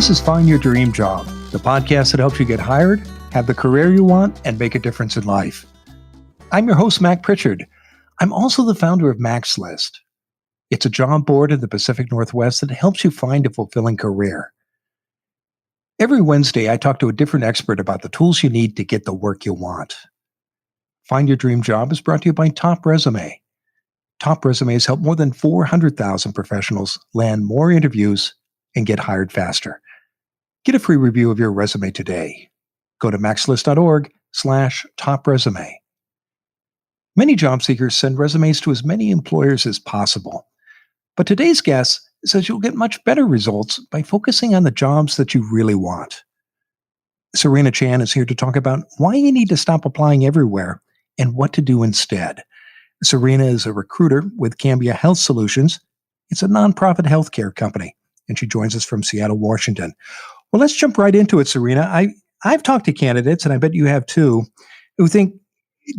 This is Find Your Dream Job, the podcast that helps you get hired, have the career you want, and make a difference in life. I'm your host, Mac Pritchard. I'm also the founder of Mac's List. It's a job board in the Pacific Northwest that helps you find a fulfilling career. Every Wednesday, I talk to a different expert about the tools you need to get the work you want. Find Your Dream Job is brought to you by Top Resume. Top Resumes help more than 400,000 professionals land more interviews and get hired faster. Get a free review of your resume today. Go to maxlist.org/topresume. Many job seekers send resumes to as many employers as possible. But today's guest says you'll get much better results by focusing on the jobs that you really want. Serena Chan is here to talk about why you need to stop applying everywhere and what to do instead. Serena is a recruiter with Cambia Health Solutions. It's a nonprofit healthcare company, and she joins us from Seattle, Washington. Well, let's jump right into it, Serena. I've talked to candidates, and I bet you have too, who think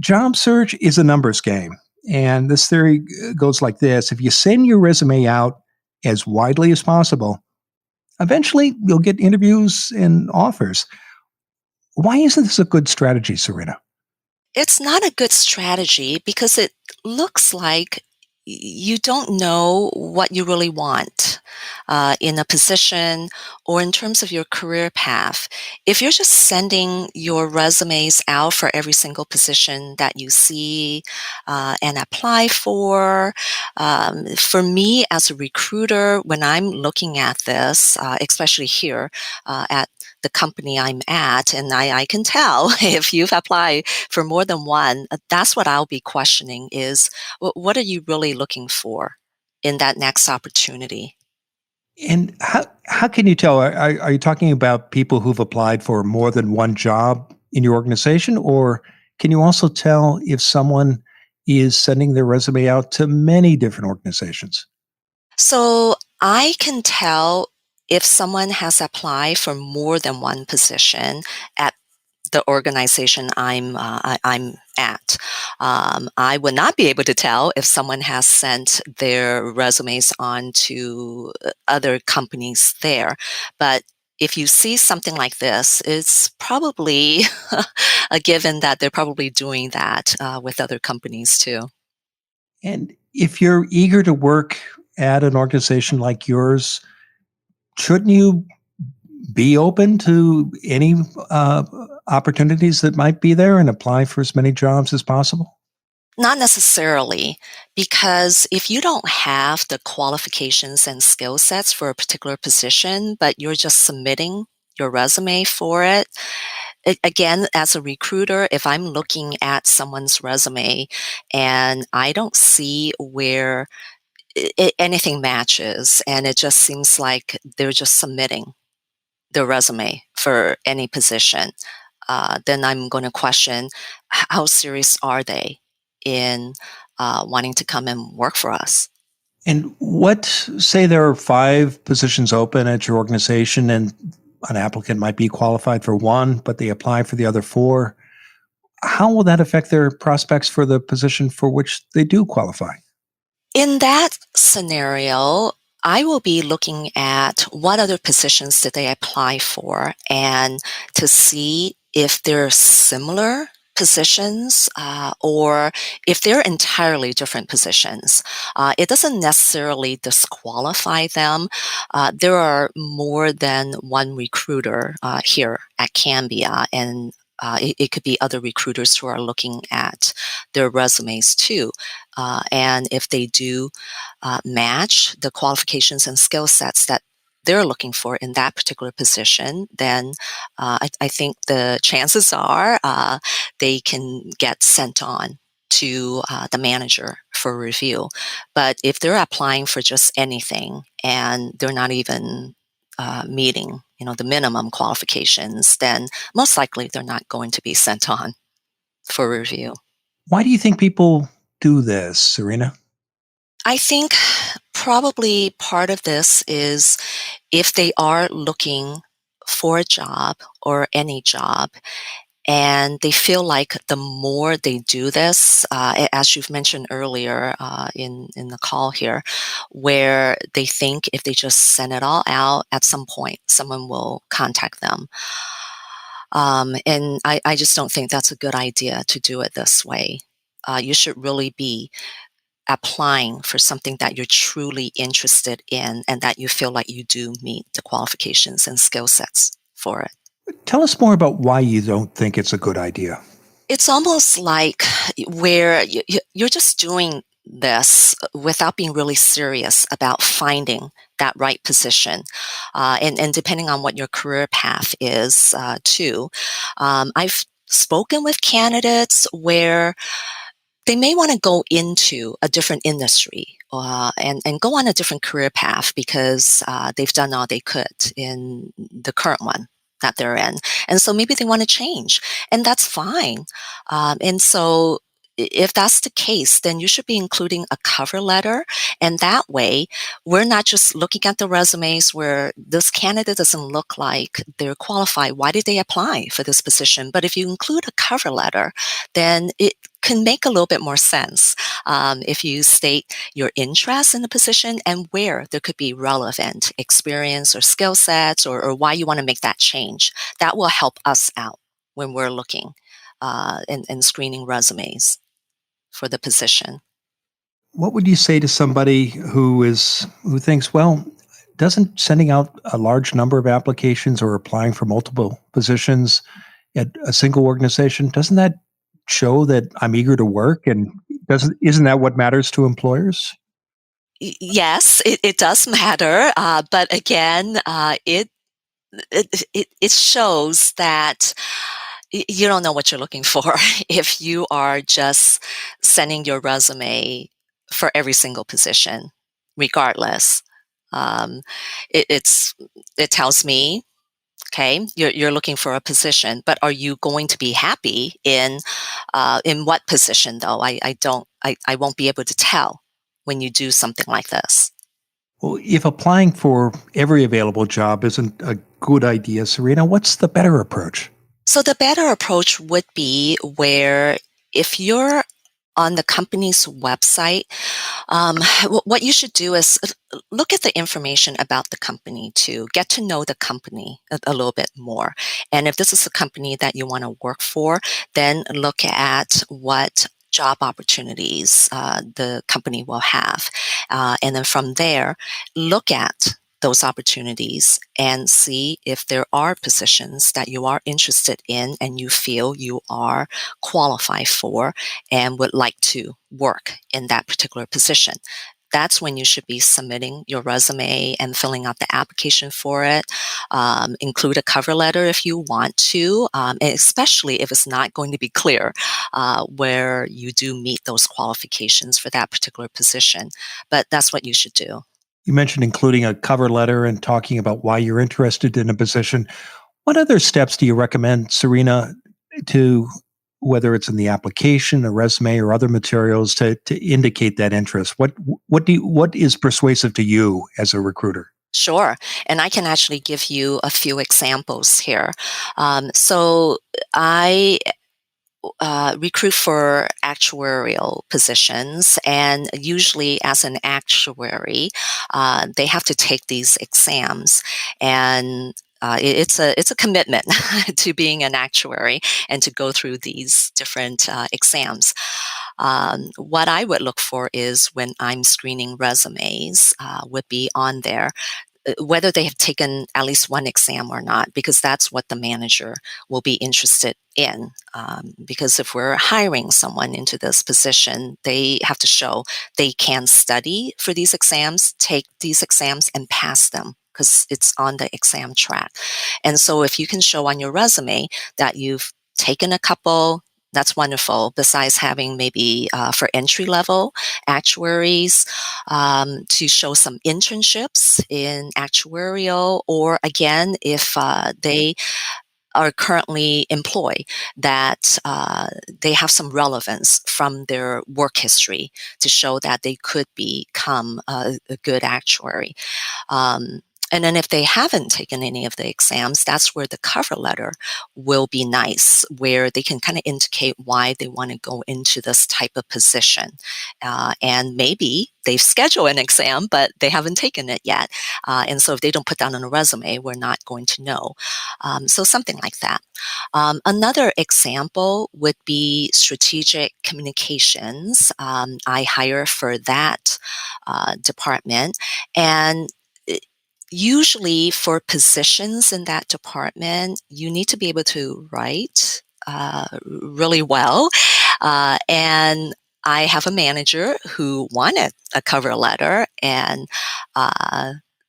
job search is a numbers game. And this theory goes like this. If you send your resume out as widely as possible, eventually you'll get interviews and offers. Why isn't this a good strategy, Serena? It's not a good strategy because it looks like you don't know what you really want in a position or in terms of your career path. If you're just sending your resumes out for every single position that you see and apply for me as a recruiter, when I'm looking at this, especially here at the company I'm at, and I can tell if you've applied for more than one, that's what I'll be questioning is, what are you really looking for in that next opportunity? And how can you tell? Are you talking about people who've applied for more than one job in your organization? Or can you also tell if someone is sending their resume out to many different organizations? So I can tell if someone has applied for more than one position at the organization I'm at. I would not be able to tell if someone has sent their resumes on to other companies there. But if you see something like this, it's probably a given that they're probably doing that with other companies too. And if you're eager to work at an organization like yours, shouldn't you be open to any opportunities that might be there and apply for as many jobs as possible? Not necessarily, because if you don't have the qualifications and skill sets for a particular position, but you're just submitting your resume for it, again, as a recruiter, if I'm looking at someone's resume and I don't see where anything matches, and it just seems like they're just submitting their resume for any position, then I'm going to question how serious are they in wanting to come and work for us. And say there are 5 positions open at your organization and an applicant might be qualified for one, but they apply for the other 4. How will that affect their prospects for the position for which they do qualify? In that scenario, I will be looking at what other positions did they apply for and to see if they're similar positions or if they're entirely different positions. It doesn't necessarily disqualify them. There are more than one recruiter here at Cambia, and it could be other recruiters who are looking at their resumes too. And if they do match the qualifications and skill sets that they're looking for in that particular position, then I think the chances are they can get sent on to the manager for review. But if they're applying for just anything and they're not even meeting, the minimum qualifications, then most likely they're not going to be sent on for review. Why do you think people do this, Serena? I think probably part of this is if they are looking for a job or any job And they feel like the more they do this, as you've mentioned earlier in the call here, where they think if they just send it all out, at some point someone will contact them. And I just don't think that's a good idea to do it this way. You should really be applying for something that you're truly interested in and that you feel like you do meet the qualifications and skill sets for it. Tell us more about why you don't think it's a good idea. It's almost like where you're just doing this without being really serious about finding that right position. And depending on what your career path is, too. I've spoken with candidates where they may want to go into a different industry and go on a different career path because they've done all they could in the current one that they're in. And so maybe they want to change, and that's fine. And so if that's the case, then you should be including a cover letter. And that way, we're not just looking at the resumes where this candidate doesn't look like they're qualified. Why did they apply for this position? But if you include a cover letter, then it can make a little bit more sense if you state your interest in the position and where there could be relevant experience or skill sets or why you want to make that change. That will help us out when we're looking and screening resumes for the position. What would you say to somebody who thinks, well, doesn't sending out a large number of applications or applying for multiple positions at a single organization, doesn't that show that I'm eager to work? And doesn't isn't that what matters to employers? Yes, it does matter, but again, it shows that you don't know what you're looking for if you are just sending your resume for every single position, regardless. Um, it, it's it tells me, okay, you're looking for a position, but are you going to be happy in what position though? I won't be able to tell when you do something like this. Well, if applying for every available job isn't a good idea, Serena, what's the better approach? So the better approach would be where if you're on the company's website, what you should do is look at the information about the company to get to know the company a little bit more. And if this is a company that you want to work for, then look at what job opportunities the company will have. And then from there, look at those opportunities and see if there are positions that you are interested in and you feel you are qualified for and would like to work in that particular position. That's when you should be submitting your resume and filling out the application for it. Include a cover letter if you want to, and especially if it's not going to be clear where you do meet those qualifications for that particular position. But that's what you should do. You mentioned including a cover letter and talking about why you're interested in a position. What other steps do you recommend, Serena, to whether it's in the application, a resume, or other materials to indicate that interest? What is persuasive to you as a recruiter? Sure. And I can actually give you a few examples here. So I recruit for actuarial positions, and usually, as an actuary, they have to take these exams, and it's a commitment to being an actuary and to go through these different exams. What I would look for is when I'm screening resumes, would be on there whether they have taken at least one exam or not, because that's what the manager will be interested in. Because if we're hiring someone into this position, they have to show they can study for these exams, take these exams, and pass them because it's on the exam track. And so if you can show on your resume that you've taken a couple, that's wonderful. Besides having maybe for entry level actuaries to show some internships in actuarial, or again, if they are currently employed, that they have some relevance from their work history to show that they could become a good actuary. Um, And then if they haven't taken any of the exams, that's where the cover letter will be nice, where they can kind of indicate why they want to go into this type of position. And maybe they've scheduled an exam, but they haven't taken it yet. And so if they don't put that on a resume, we're not going to know. So something like that. Another example would be strategic communications. I hire for that department. And usually for positions in that department, you need to be able to write really well. And I have a manager who wanted a cover letter, and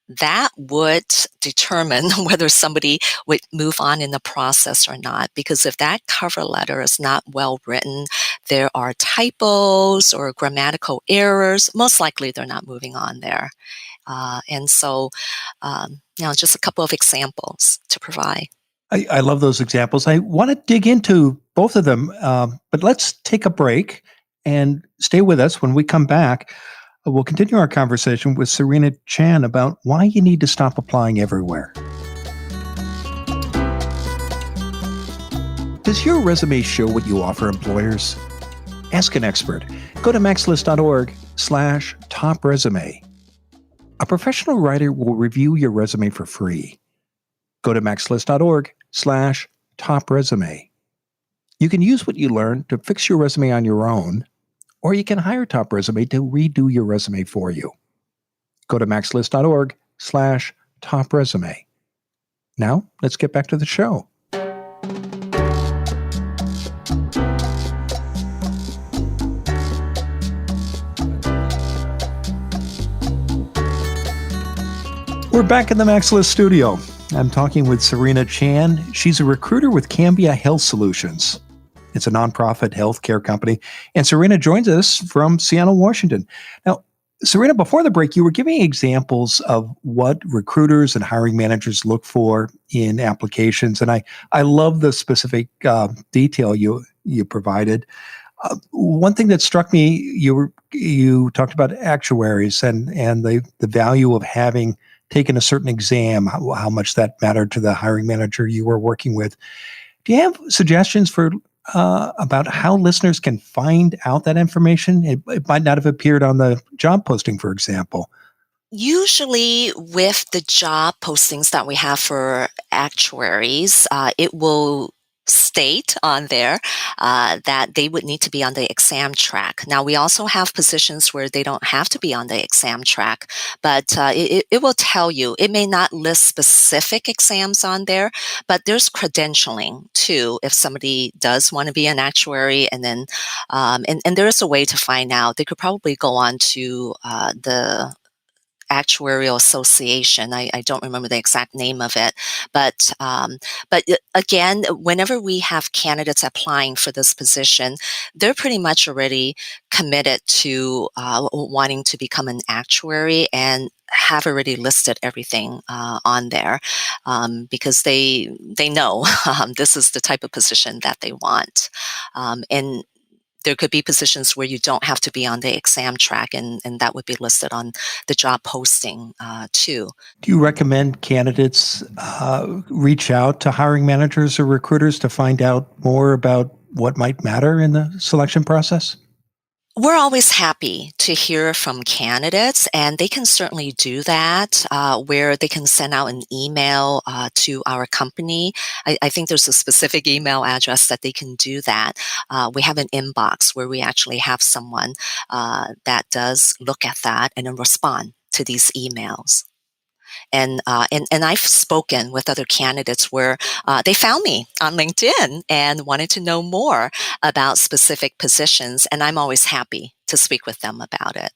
that would determine whether somebody would move on in the process or not. Because if that cover letter is not well written, there are typos or grammatical errors, most likely they're not moving on there. And so, just a couple of examples to provide. I love those examples. I want to dig into both of them, but let's take a break and stay with us. When we come back, we'll continue our conversation with Serena Chan about why you need to stop applying everywhere. Does your resume show what you offer employers? Ask an expert. Go to maxlist.org/top resume. A professional writer will review your resume for free. Go to maxlist.org/top resume. You can use what you learned to fix your resume on your own, or you can hire Top Resume to redo your resume for you. Go to maxlist.org/top resume. Now, let's get back to the show. We're back in the Max List studio. I'm talking with Serena Chan. She's a recruiter with Cambia Health Solutions. It's a nonprofit healthcare company. And Serena joins us from Seattle, Washington. Now, Serena, before the break, you were giving examples of what recruiters and hiring managers look for in applications. And I love the specific detail you provided. One thing that struck me, you talked about actuaries and the value of having taken a certain exam, how much that mattered to the hiring manager you were working with. Do you have suggestions for about how listeners can find out that information? It might not have appeared on the job posting, for example. Usually, with the job postings that we have for actuaries, it will state on there that they would need to be on the exam track. Now, we also have positions where they don't have to be on the exam track, but it will tell you. It may not list specific exams on there, but there's credentialing too. If somebody does want to be an actuary, and then and there is a way to find out. They could probably go on to the Actuarial Association. I don't remember the exact name of it, but again, whenever we have candidates applying for this position, they're pretty much already committed to wanting to become an actuary and have already listed everything on there because they know this is the type of position that they want, and there could be positions where you don't have to be on the exam track, and that would be listed on the job posting too. Do you recommend candidates reach out to hiring managers or recruiters to find out more about what might matter in the selection process? We're always happy to hear from candidates, and they can certainly do that where they can send out an email to our company. I think there's a specific email address that they can do that. We have an inbox where we actually have someone that does look at that and then respond to these emails. And I've spoken with other candidates where they found me on LinkedIn and wanted to know more about specific positions, and I'm always happy to speak with them about it.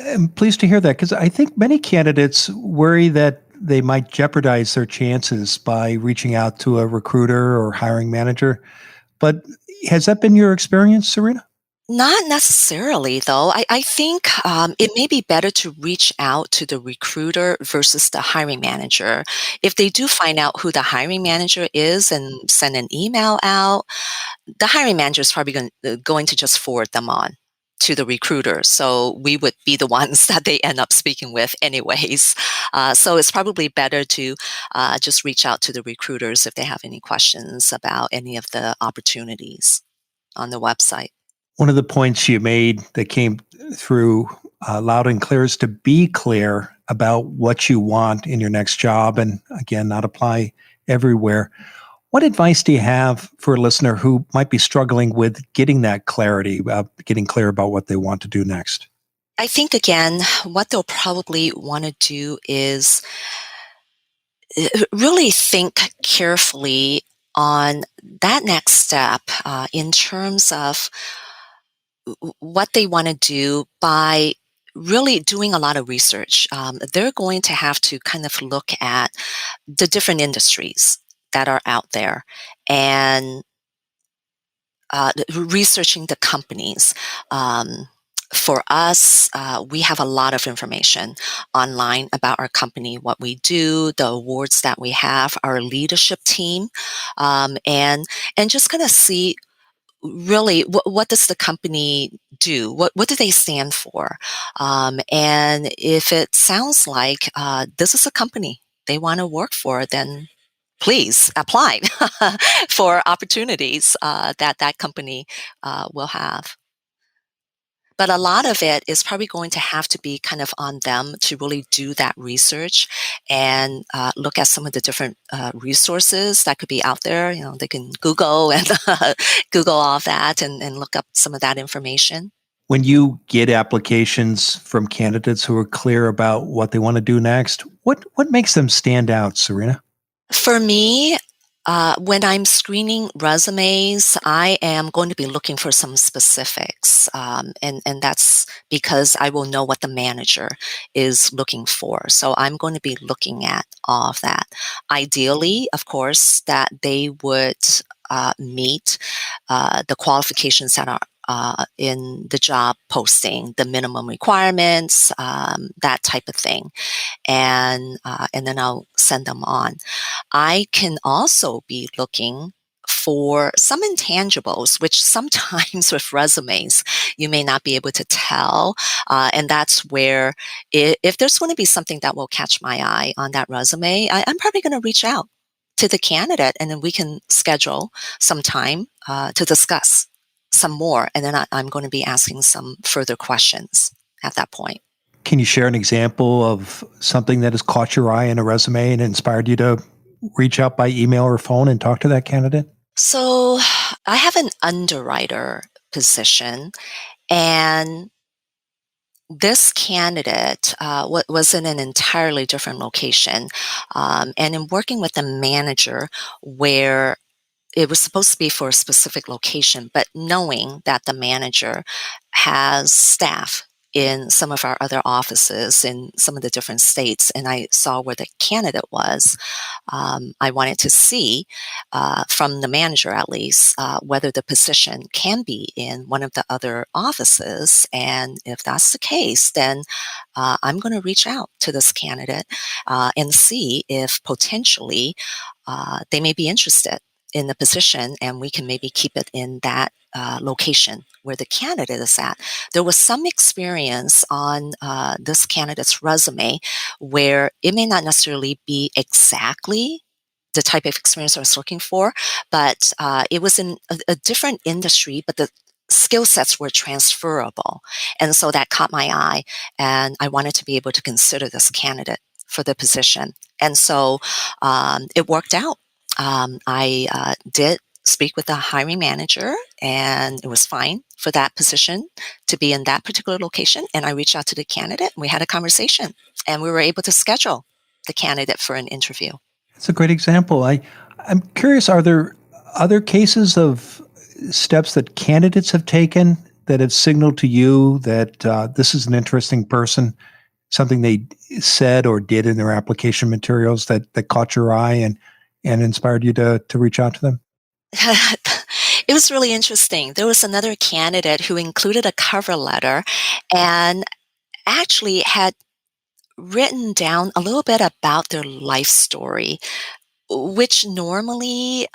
I'm pleased to hear that because I think many candidates worry that they might jeopardize their chances by reaching out to a recruiter or hiring manager. But has that been your experience, Serena? Not necessarily, though. I think it may be better to reach out to the recruiter versus the hiring manager. If they do find out who the hiring manager is and send an email out, the hiring manager is probably going to just forward them on. to the recruiter. So we would be the ones that they end up speaking with anyways. So it's probably better to just reach out to the recruiters if they have any questions about any of the opportunities on the website. One of the points you made that came through loud and clear is to be clear about what you want in your next job, and again, not apply everywhere. What advice do you have for a listener who might be struggling with getting that clarity, getting clear about what they want to do next? I think again, what they'll probably want to do is really think carefully on that next step in terms of what they want to do by really doing a lot of research. They're going to have to kind of look at the different industries that are out there and researching the companies. For us, we have a lot of information online about our company, what we do, the awards that we have, our leadership team, and just kind of see really what does the company do, what do they stand for, and if it sounds like this is a company they want to work for, then please apply for opportunities that company will have. But a lot of it is probably going to have to be kind of on them to really do that research and look at some of the different resources that could be out there. You know, they can Google and Google all that and look up some of that information. When you get applications from candidates who are clear about what they want to do next, what makes them stand out, Serena? For me, when I'm screening resumes, I am going to be looking for some specifics, and that's because I will know what the manager is looking for. So I'm going to be looking at all of that. Ideally, of course, that they would meet the qualifications that are in the job posting, the minimum requirements, that type of thing, and then I'll send them on. I can also be looking for some intangibles, which sometimes with resumes, you may not be able to tell. And that's where, if there's going to be something that will catch my eye on that resume, I'm probably going to reach out to the candidate and then we can schedule some time to discuss some more. And then I'm going to be asking some further questions at that point. Can you share an example of something that has caught your eye in a resume and inspired you to reach out by email or phone and talk to that candidate? So I have an underwriter position, and this candidate was in an entirely different location. And in working with the manager, where it was supposed to be for a specific location, but knowing that the manager has staff in some of our other offices in some of the different states, and I saw where the candidate was, I wanted to see from the manager at least whether the position can be in one of the other offices. And if that's the case, then I'm going to reach out to this candidate and see if potentially they may be interested in the position and we can maybe keep it in that location where the candidate is at. There was some experience on this candidate's resume where it may not necessarily be exactly the type of experience I was looking for, but it was in a different industry, but the skill sets were transferable. And so that caught my eye, and I wanted to be able to consider this candidate for the position. And so it worked out. I did speak with the hiring manager, and it was fine for that position to be in that particular location. And I reached out to the candidate, and we had a conversation, and we were able to schedule the candidate for an interview. It's a great example. I'm curious, are there other cases of steps that candidates have taken that have signaled to you that this is an interesting person, something they said or did in their application materials that caught your eye and inspired you to reach out to them? It was really interesting. There was another candidate who included a cover letter and actually had written down a little bit about their life story, which normally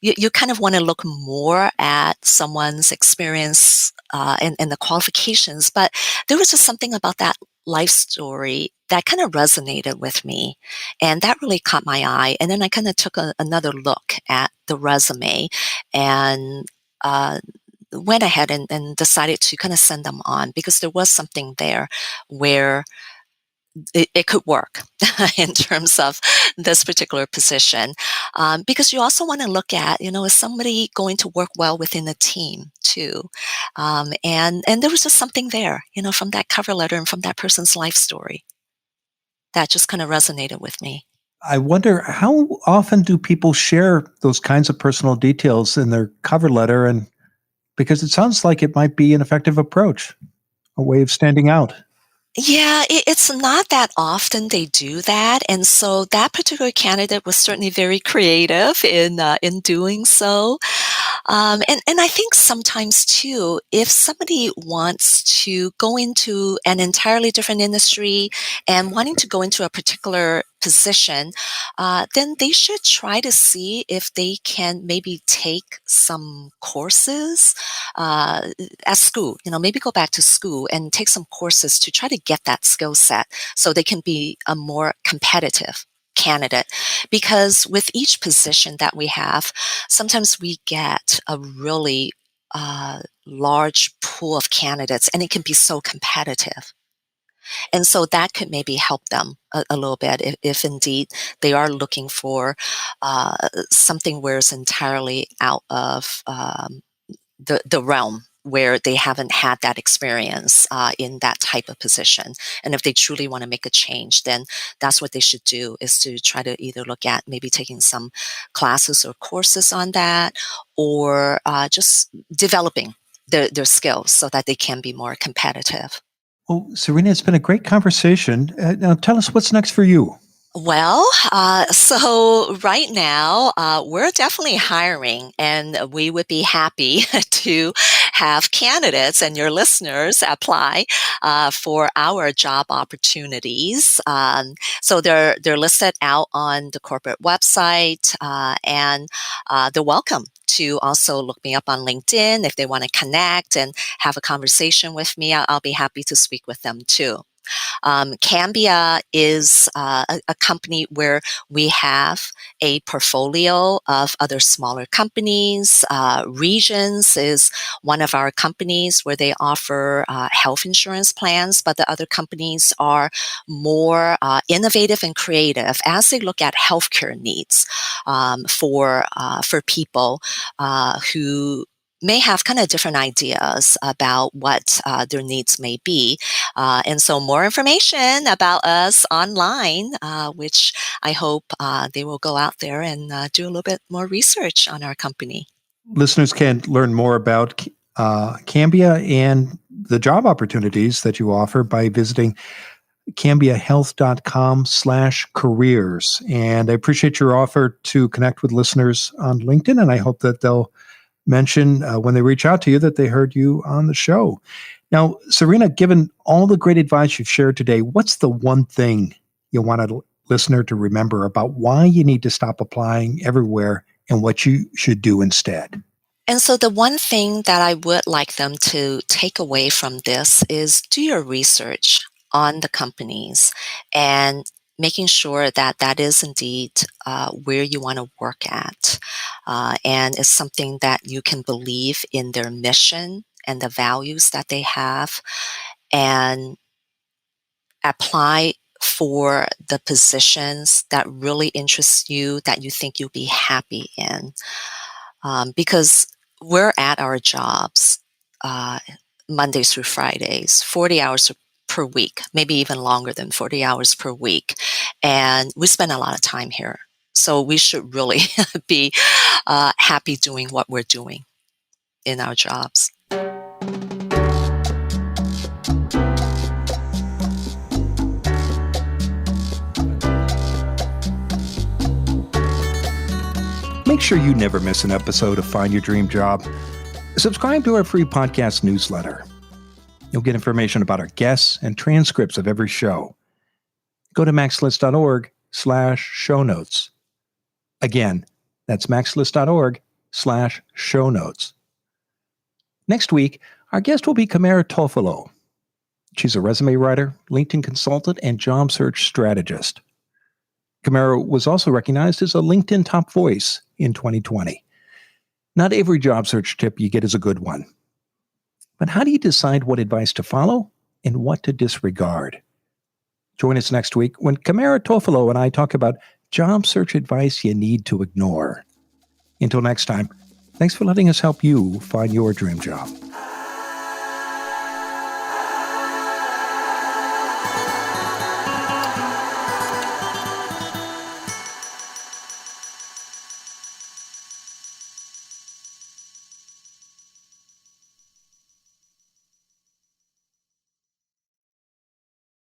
you kind of want to look more at someone's experience and the qualifications, but there was just something about that life story that kind of resonated with me, and that really caught my eye. And then I kind of took another look at the resume and uh, went ahead and decided to kind of send them on because there was something there where it could work in terms of this particular position. Because you also want to look at, is somebody going to work well within a team too? And there was just something there, from that cover letter and from that person's life story that just kind of resonated with me. I wonder how often do people share those kinds of personal details in their cover letter? And because it sounds like it might be an effective approach, a way of standing out. Yeah, it's not that often they do that, and so that particular candidate was certainly very creative in doing so. And I think sometimes too, if somebody wants to go into an entirely different industry and wanting to go into a particular position, then they should try to see if they can maybe take some courses uh, at school. Maybe go back to school and take some courses to try to get that skill set so they can be a more competitive candidate. Because with each position that we have, sometimes we get a really large pool of candidates and it can be so competitive. And so that could maybe help them a little bit if indeed they are looking for something where it's entirely out of the realm where they haven't had that experience in that type of position. And if they truly want to make a change, then that's what they should do, is to try to either look at maybe taking some classes or courses on that, or just developing their skills so that they can be more competitive. Well, Serena, it's been a great conversation. Now, tell us what's next for you. Well, so right now, we're definitely hiring, and we would be happy to have candidates and your listeners apply for our job opportunities. So they're listed out on the corporate website, and they're welcome to also look me up on LinkedIn if they want to connect and have a conversation with me. I'll be happy to speak with them too. Cambia is a company where we have a portfolio of other smaller companies. Regions is one of our companies where they offer health insurance plans, but the other companies are more innovative and creative as they look at healthcare needs for people who may have kind of different ideas about what their needs may be. And so more information about us online, which I hope they will go out there and do a little bit more research on our company. Listeners can learn more about Cambia and the job opportunities that you offer by visiting cambiahealth.com/careers. And I appreciate your offer to connect with listeners on LinkedIn, and I hope that they'll mention when they reach out to you that they heard you on the show. Now, Serena, given all the great advice you've shared today, what's the one thing you want a listener to remember about why you need to stop applying everywhere and what you should do instead? And so the one thing that I would like them to take away from this is do your research on the companies and making sure that that is indeed where you want to work at. And it's something that you can believe in their mission and the values that they have, and apply for the positions that really interest you, that you think you'll be happy in. Because we're at our jobs uh, Mondays through Fridays, 40 hours per week, maybe even longer than 40 hours per week. And we spend a lot of time here. So we should really be happy doing what we're doing in our jobs. Make sure you never miss an episode of Find Your Dream Job. Subscribe to our free podcast newsletter. You'll get information about our guests and transcripts of every show. Go to maxlist.org/show notes. Again, that's maxlist.org/show notes. Next week, Our guest will be Kamara Tofolo. She's a resume writer, LinkedIn consultant, and job search strategist. Kamara was also recognized as a LinkedIn top voice in 2020. Not every job search tip you get is a good one. But how do you decide what advice to follow and what to disregard? Join us next week when Kamara Tofolo and I talk about job search advice you need to ignore. Until next time, thanks for letting us help you find your dream job.